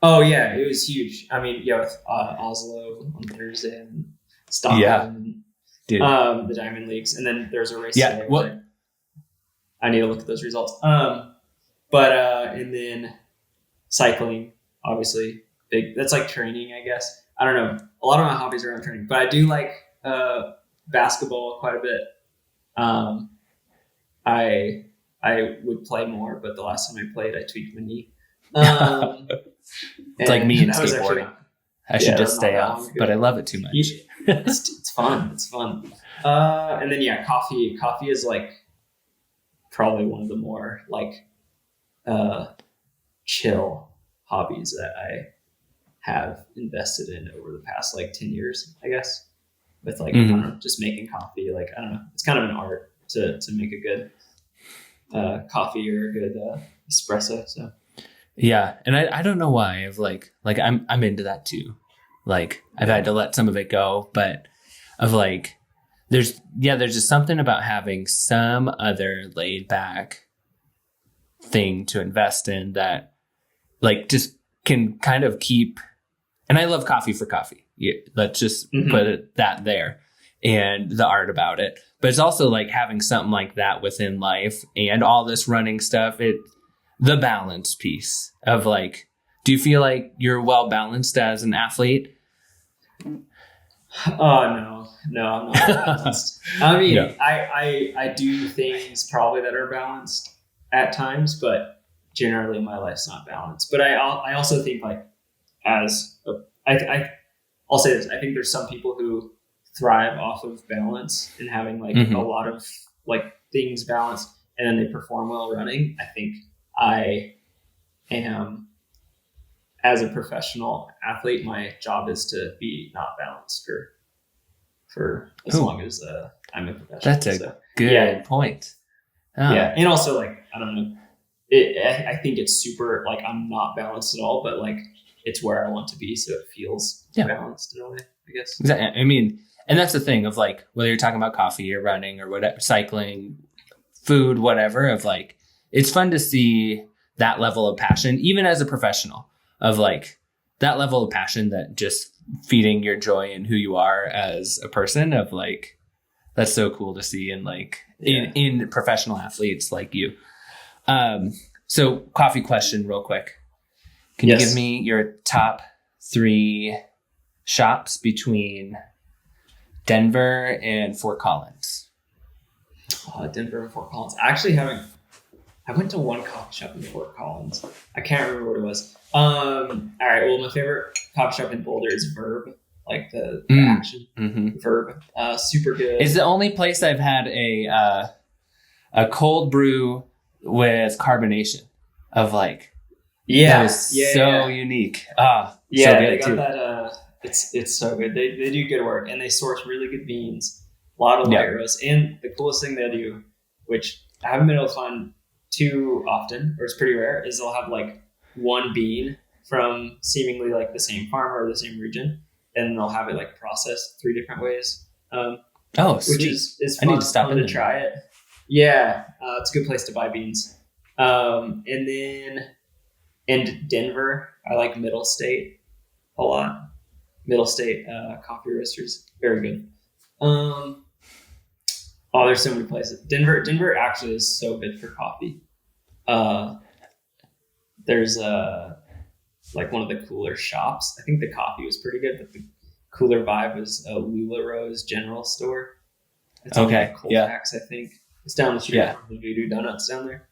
S3: Oh yeah, it was huge. I mean, with Oslo on Thursday and Stockholm,
S2: dude.
S3: The Diamond Leagues, and then there's a race today.
S2: What?
S3: I need to look at those results. And then cycling, obviously big. That's like training, I guess. I don't know. A lot of my hobbies are around training, but I do like basketball quite a bit. I would play more, but the last time I played, I tweaked my knee.
S2: It's like me and skateboarding. I should just stay off, but I love it too much.
S3: It's fun. It's fun. And then coffee. Coffee is like probably one of the more like chill hobbies that I have invested in over the past like 10 years, I guess. With like I don't know, just making coffee. Like, I don't know, it's kind of an art to make a good coffee or a good espresso. So
S2: yeah, and I don't know why. I've like I'm into that too. Like, I've had to let some of it go, but of like there's just something about having some other laid back thing to invest in that like just can kind of keep, and I love coffee for coffee. Yeah, let's just put that there and the art about it. But it's also like having something like that within life and all this running stuff. The balance piece of like, do you feel like you're well balanced as an athlete?
S3: Oh, no, I'm not balanced. I mean, I do things probably that are balanced at times, but generally my life's not balanced. But I also think like I'll say this. I think there's some people who thrive off of balance and having like a lot of like things balanced, and then they perform well running. I think I am, as a professional athlete, my job is to be not balanced for as long as I'm a professional.
S2: That's a good point. Oh.
S3: Yeah, and also like I don't know, I think it's super like I'm not balanced at all, but like it's where I want to be, so it feels balanced in a way, I guess.
S2: Exactly. I mean, and that's the thing of like whether you're talking about coffee or running or whatever, cycling, food, whatever. Of like, it's fun to see that level of passion, even as a professional, of like that level of passion that just feeding your joy and who you are as a person. Of like, that's so cool to see in like in professional athletes like you. So coffee question real quick. Can you give me your top 3 shops between Denver and Fort Collins?
S3: Denver and Fort Collins. I went to one coffee shop in Fort Collins. I can't remember what it was. All right. Well, my favorite coffee shop in Boulder is Verb, like the action Verb. Super good.
S2: It's the only place I've had a cold brew with carbonation of like. That was so unique. So good
S3: they got that. It's so good. They do good work, and they source really good beans. A lot of white roast, and the coolest thing they do, which I haven't been able to find too often, or it's pretty rare, is they'll have like one bean from seemingly like the same farmer or the same region, and they'll have it like processed 3 different ways. Which is fun,
S2: I need to stop
S3: to try it. Yeah, it's a good place to buy beans. And then. And Denver, I like Middle State a lot. Middle State coffee roasters, very good. There's so many places. Denver actually is so good for coffee. There's like one of the cooler shops. I think the coffee was pretty good, but the cooler vibe was a Lula Rose General Store. It's on like Colfax, I think. It's down the street from the Voodoo Donuts down there.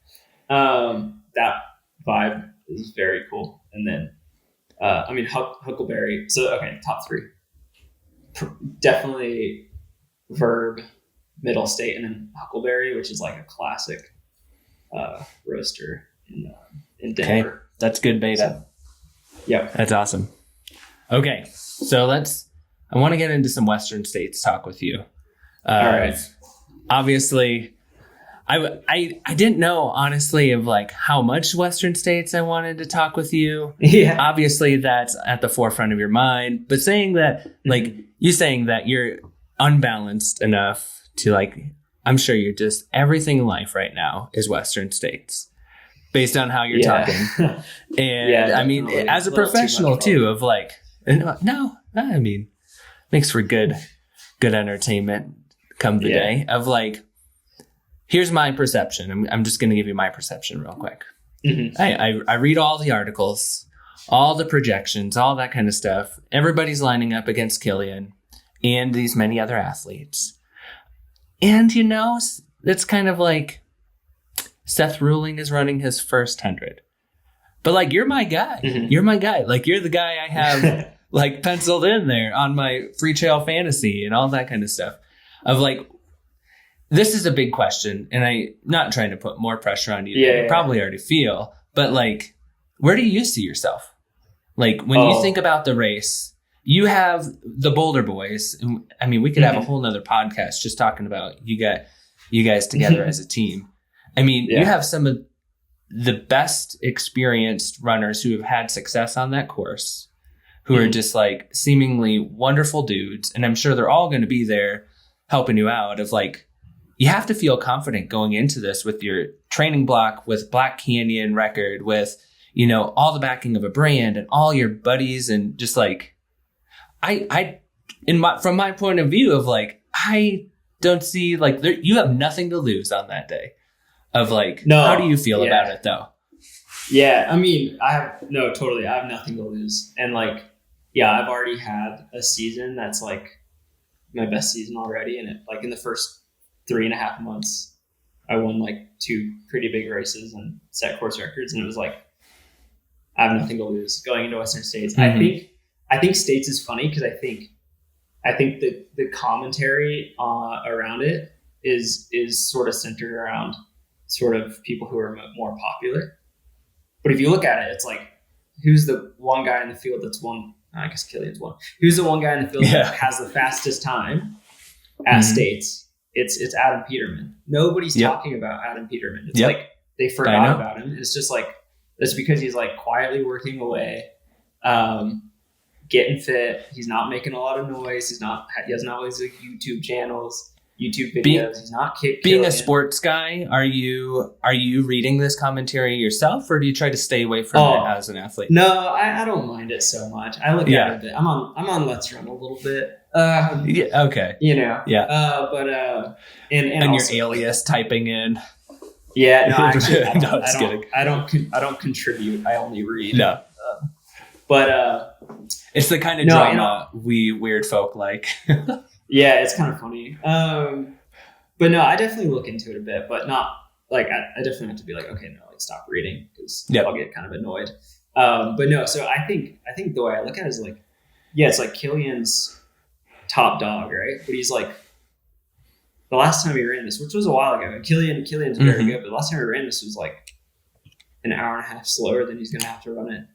S3: That vibe is very cool. And then, Huckleberry. So, okay, top 3. Definitely Verb, Middle State, and then Huckleberry, which is like a classic roaster in Denver.
S2: Okay, that's good beta.
S3: So,
S2: that's awesome. Okay, so I want to get into some Western States talk with you.
S3: All right.
S2: Obviously, I didn't know, honestly, of like how much Western States I wanted to talk with you.
S3: Yeah.
S2: Obviously, that's at the forefront of your mind. But saying that, like, you saying that you're unbalanced enough to, like, I'm sure you're just, everything in life right now is Western States based on how you're talking. And I mean, as a professional too, of like, makes for good entertainment come the day of like, here's my perception. I'm just going to give you my perception real quick. I read all the articles, all the projections, all that kind of stuff. Everybody's lining up against Killian and these many other athletes. And, it's kind of like Seth Ruhling is running his first 100. But, like, you're my guy. You're my guy. Like, you're the guy I have, like, penciled in there on my free trail fantasy and all that kind of stuff. Of, like, this is a big question, and I'm not trying to put more pressure on you than you probably already feel, but like, where do you see yourself? Like, when you think about the race, you have the Boulder boys. I mean, we could have a whole nother podcast just talking about you guys together as a team. I mean, you have some of the best experienced runners who have had success on that course, who are just like seemingly wonderful dudes. And I'm sure they're all going to be there helping you out of like, you have to feel confident going into this with your training block, with Black Canyon record, with, you know, all the backing of a brand and all your buddies. And just like, from my point of view of like, I don't see like you have nothing to lose on that day of like,
S3: No,
S2: how do you feel about it though?
S3: Yeah. I mean, totally. I have nothing to lose. And like, yeah, I've already had a season that's like my best season already. And it, like in the first 3.5 months, I won like 2 pretty big races and set course records. And it was like, I have nothing to lose going into Western States.
S2: Mm-hmm.
S3: I think States is funny because I think the commentary around it is sort of centered around sort of people who are more popular. But if you look at it, it's like, who's the one guy in the field that's won? I guess Killian's one. Who's the one guy in the field that has the fastest time at States? It's Adam Peterman. Nobody's talking about Adam Peterman. It's like they forgot about him. It's just like, that's because he's like quietly working away, getting fit. He's not making a lot of noise. He doesn't have all these like YouTube channels, YouTube videos. He's not
S2: being a sports guy. Are you reading this commentary yourself, or do you try to stay away from it as an athlete?
S3: No, I don't mind it so much. I look at it a bit. I'm on Let's Run a little bit.
S2: Okay.
S3: You know.
S2: Yeah.
S3: But
S2: and
S3: also,
S2: your alias typing in.
S3: Yeah. No, actually, I don't contribute. I only read.
S2: No.
S3: But
S2: it's the kind of drama we weird folk like.
S3: Yeah, it's kind of funny. But no, I definitely look into it a bit, but not like I definitely have to be like, okay, no, like stop reading because I'll get kind of annoyed. But no, so I think the way I look at it is like, yeah, it's like Killian's top dog, right? But he's like, the last time he ran this, which was a while ago, and Killian's very good, but the last time he ran this was like an hour and a half slower than he's going to have to run it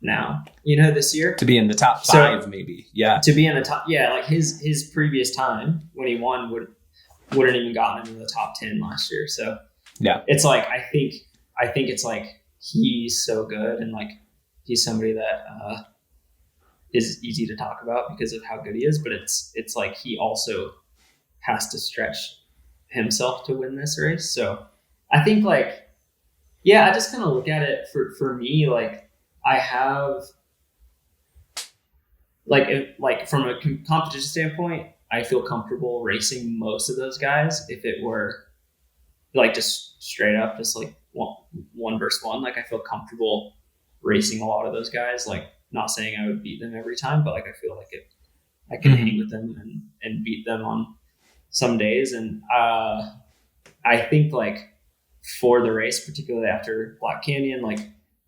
S3: now, you know, this year.
S2: To be in the top 5, maybe. Yeah.
S3: To be in the top, like his previous time when he won wouldn't even gotten into the top 10 last year. So
S2: yeah, it's
S3: like, I think it's like, he's so good. And like, he's somebody that is easy to talk about because of how good he is, but it's like, he also has to stretch himself to win this race. So I think like, yeah, I just kind of look at it for me, like, I have like from a competition standpoint, I feel comfortable racing most of those guys. If it were like just straight up, just like one versus one, like I feel comfortable racing a lot of those guys. Like, not saying I would beat them every time, but like I feel like I can hang with them and beat them on some days. And I think like for the race, particularly after Black Canyon, like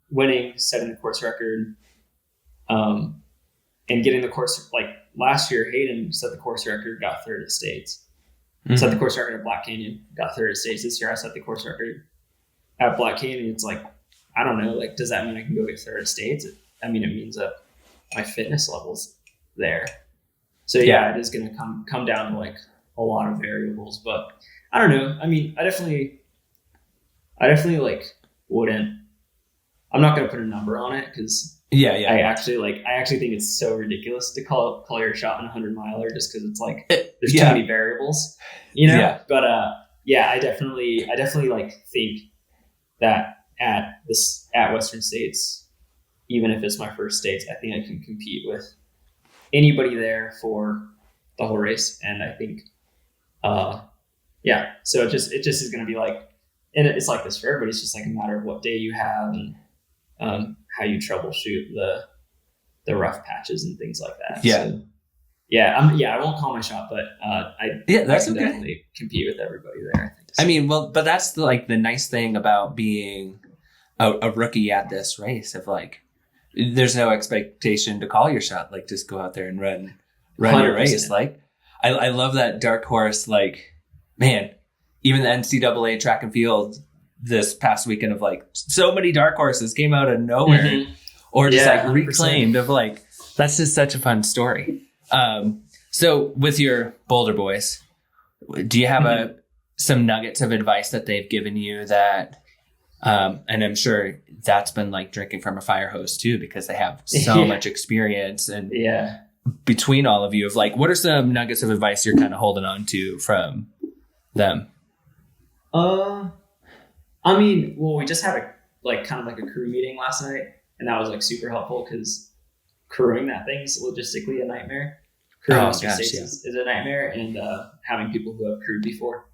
S3: winning, setting the course record, and getting the course, like last year, Hayden set the course record, got 3rd at States. Set the course record at Black Canyon, got 3rd at States. This year I set the course record at Black Canyon. It's like, I don't know, like, does that mean I can go get 3rd at States? I mean, it means that my fitness level's there. So yeah, it is going to come down to like a lot of variables, but I don't know. I mean, I definitely like wouldn't, I'm not going to put a number on it because I actually think it's so ridiculous to call your shot in 100 miler just because it's like there's too many variables, you know. Yeah. But I definitely like think that at Western States, even if it's my first States, I think I can compete with anybody there for the whole race, and I think so it just is going to be like, and it's like this for everybody. It's just like a matter of what day you have and how you troubleshoot the rough patches and things like that.
S2: Yeah.
S3: So, I won't call my shot, but I can definitely compete with everybody there, I think.
S2: I mean, well, but that's the nice thing about being a rookie at this race of like, there's no expectation to call your shot. Like, just go out there and run 100%. Your race. Like, I love that dark horse. Like, man, even the NCAA track and field this past weekend of like so many dark horses came out of nowhere or just like 100%. Reclaimed of like, that's just such a fun story. So with your Boulder boys, do you have some nuggets of advice that they've given you that, and I'm sure that's been like drinking from a fire hose too, because they have so much experience and between all of you of like, what are some nuggets of advice you're kind of holding on to from them?
S3: I mean, well, we just had a kind of like a crew meeting last night, and that was like super helpful because crewing that thing's logistically a nightmare. Crewing Western States is a nightmare, and having people who have crewed before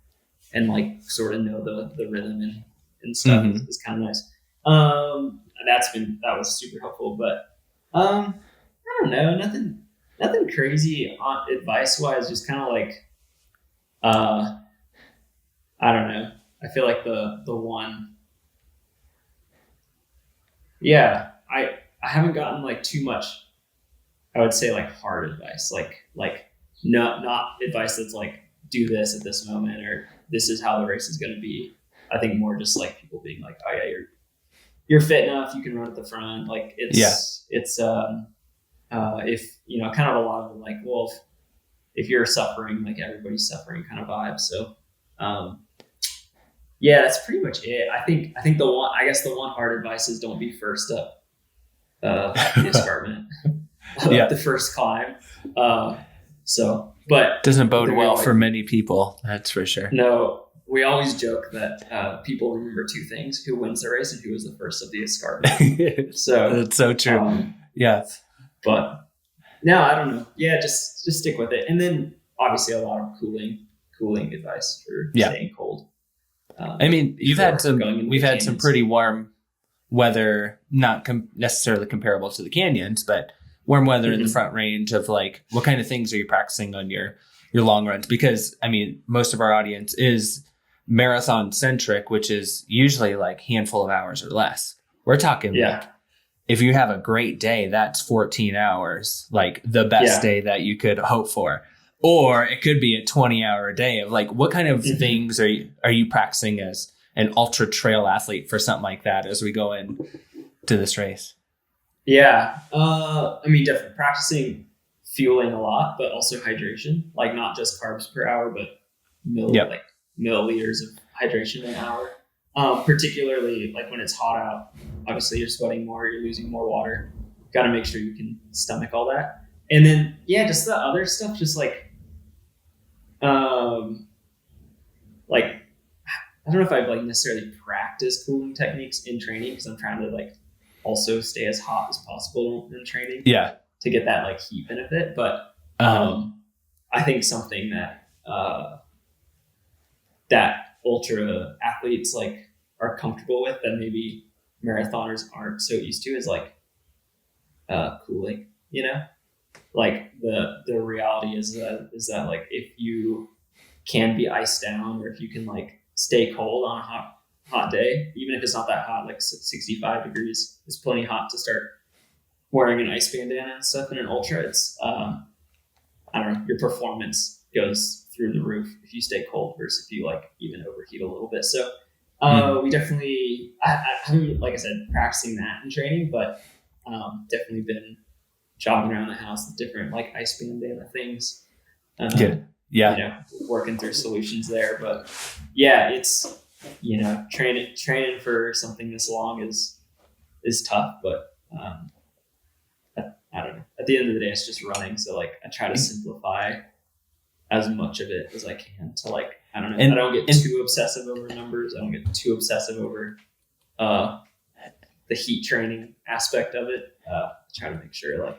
S3: and like sort of know the rhythm and stuff is kind of nice. That was super helpful, but I don't know, nothing crazy on advice wise, just kind of like I don't know. I feel like the one, I haven't gotten like too much, I would say like hard advice, like not advice that's like do this at this moment or this is how the race is going to be. I think more just like people being like, oh yeah, you're fit enough, you can run at the front. Like it's if you know, kind of a lot of like, well, if you're suffering, like everybody's suffering kind of vibe. So that's pretty much it. I think the one hard advice is don't be first up the escarpment, the first climb. But
S2: doesn't bode well for many people. That's for sure.
S3: No, we always joke that people remember two things: who wins the race and who was the first of the escarpment. So
S2: that's so true.
S3: But no, I don't know. Yeah, just stick with it, and then obviously a lot of cooling advice for staying cold.
S2: I mean, we've had some pretty warm weather, not necessarily comparable to the canyons, but warm weather in the Front Range. Of like, what kind of things are you practicing on your long runs? Because I mean, most of our audience is marathon centric, which is usually like handful of hours or less. We're talking like, if you have a great day, that's 14 hours, like the best day that you could hope for. Or it could be a 20-hour day of like, what kind of things are you practicing as an ultra trail athlete for something like that as we go in to this race? Yeah. I mean, definitely practicing fueling a lot, but also hydration, like not just carbs per hour, but milliliters of hydration an hour. Particularly like when it's hot out, obviously you're sweating more, you're losing more water. Got to make sure you can stomach all that. And then, just the other stuff, just like I don't know if I've like necessarily practiced cooling techniques in training because I'm trying to like also stay as hot as possible in training. Yeah. To get that like heat benefit. But I think something that that ultra athletes like are comfortable with that maybe marathoners aren't so used to is like cooling, you know? Like the reality is that like if you can be iced down or if you can like stay cold on a hot day, even if it's not that hot, like 65 degrees is plenty hot to start wearing an ice bandana and stuff in an ultra. It's I don't know, your performance goes through the roof if you stay cold versus if you like even overheat a little bit. So we definitely I haven't, like I said, practicing that in training, but definitely been jogging around the house with different like ice bandana things. You know, working through solutions there. But it's, you know, training for something this long is tough, but I don't know. At the end of the day, it's just running. So like I try to simplify as much of it as I can to like, I don't know. I don't get too obsessive over numbers. I don't get too obsessive over the heat training aspect of it. Try to make sure like,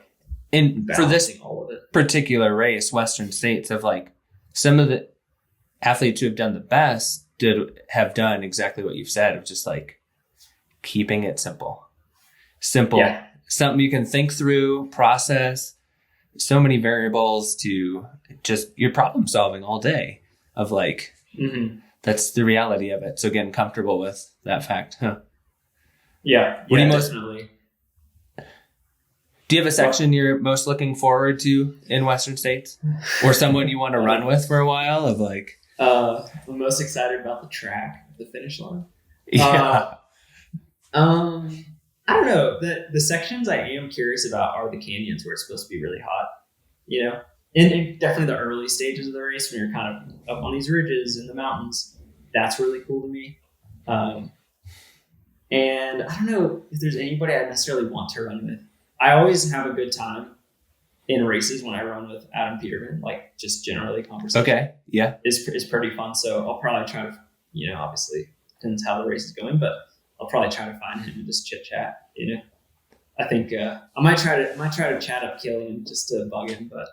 S2: and for this all of it. Particular race, Western States, of like some of the athletes who have done the best have done exactly what you've said, of just like keeping it simple, something you can think through, process. So many variables to just your problem solving all day of like, that's the reality of it. So getting comfortable with that fact. Huh? Yeah. What do you definitely. Do you have a section you're most looking forward to in Western States, or someone you want to run with for a while? Of like, I'm most excited about the track, the finish line. Yeah. I don't know. The sections I am curious about are the canyons where it's supposed to be really hot, you know, and definitely the early stages of the race when you're kind of up on these ridges in the mountains. That's really cool to me. And I don't know if there's anybody I necessarily want to run with. I always have a good time
S3: in races when I run with Adam Peterman, like just generally conversation.
S2: Okay. Yeah.
S3: is pretty fun. So I'll probably try to, obviously depends how the race is going, but I'll probably try to find him and just chit chat. I think I might try to chat up Killian just to bug him, but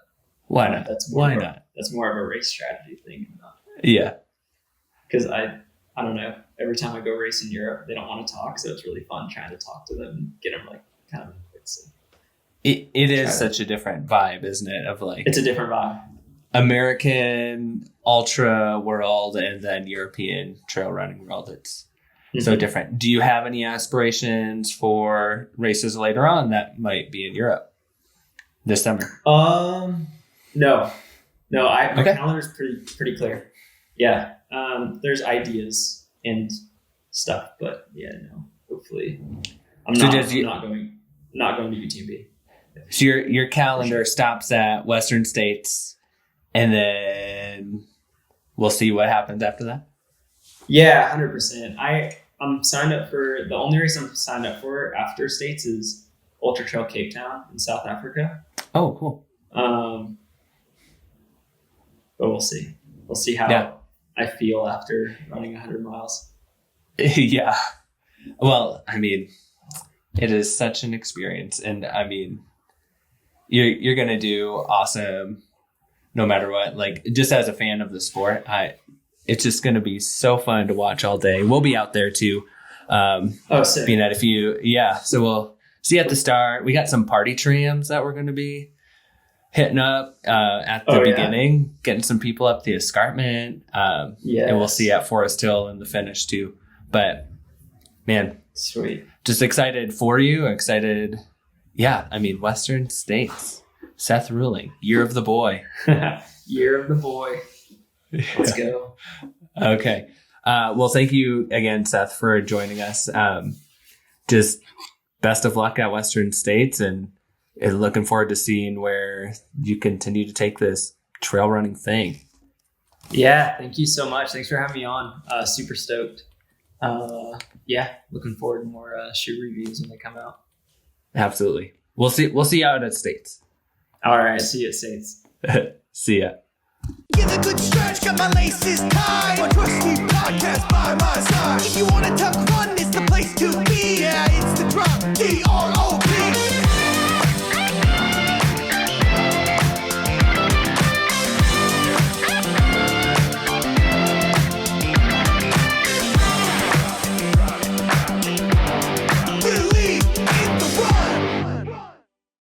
S2: why not? Why not?
S3: That's more of a race strategy thing.
S2: Yeah.
S3: Because I don't know. Every time I go race in Europe, they don't want to talk, so it's really fun trying to talk to them and get them like kind of.
S2: It is such a different vibe, isn't it? Of like,
S3: it's a different vibe.
S2: American ultra world and then European trail running world. It's so different. Do you have any aspirations for races later on that might be in Europe this summer?
S3: No. My calendar's pretty clear. Yeah. There's ideas and stuff, but yeah, no. Hopefully, I'm not going to UTMB.
S2: So your calendar stops at Western States, and then we'll see what happens after that.
S3: Yeah, 100%. I'm signed up for the only race I'm signed up for after States is Ultra Trail Cape Town in South Africa.
S2: Oh, cool.
S3: But we'll see. We'll see how I feel after running 100 miles.
S2: Yeah. Well, I mean, it is such an experience, and I mean, you're gonna do awesome no matter what. Like, just as a fan of the sport, it's just gonna be so fun to watch all day. We'll be out there too.
S3: Sick.
S2: Being at so we'll see you at the start. We got some party trams that we're gonna be hitting up at the beginning, getting some people up the escarpment. And we'll see you at Forest Hill in the finish too. But man,
S3: sweet. Just
S2: excited for you. Excited. Yeah. I mean, Western States, Seth Ruhling, Year of the Boy.
S3: Year of the Boy. Let's go.
S2: Okay. Well, thank you again, Seth, for joining us. Just best of luck at Western States, and looking forward to seeing where you continue to take this trail running thing.
S3: Yeah. Thank you so much. Thanks for having me on. Super stoked. Looking forward to more shoe reviews when they come out.
S2: Absolutely. We'll see you out at States.
S3: All right. See you at States.
S2: See ya.
S1: Give a good stretch, got my laces tied. My trusty podcast by my side. If you wanna talk run, it's the place to be. Yeah, it's the drop, DROP.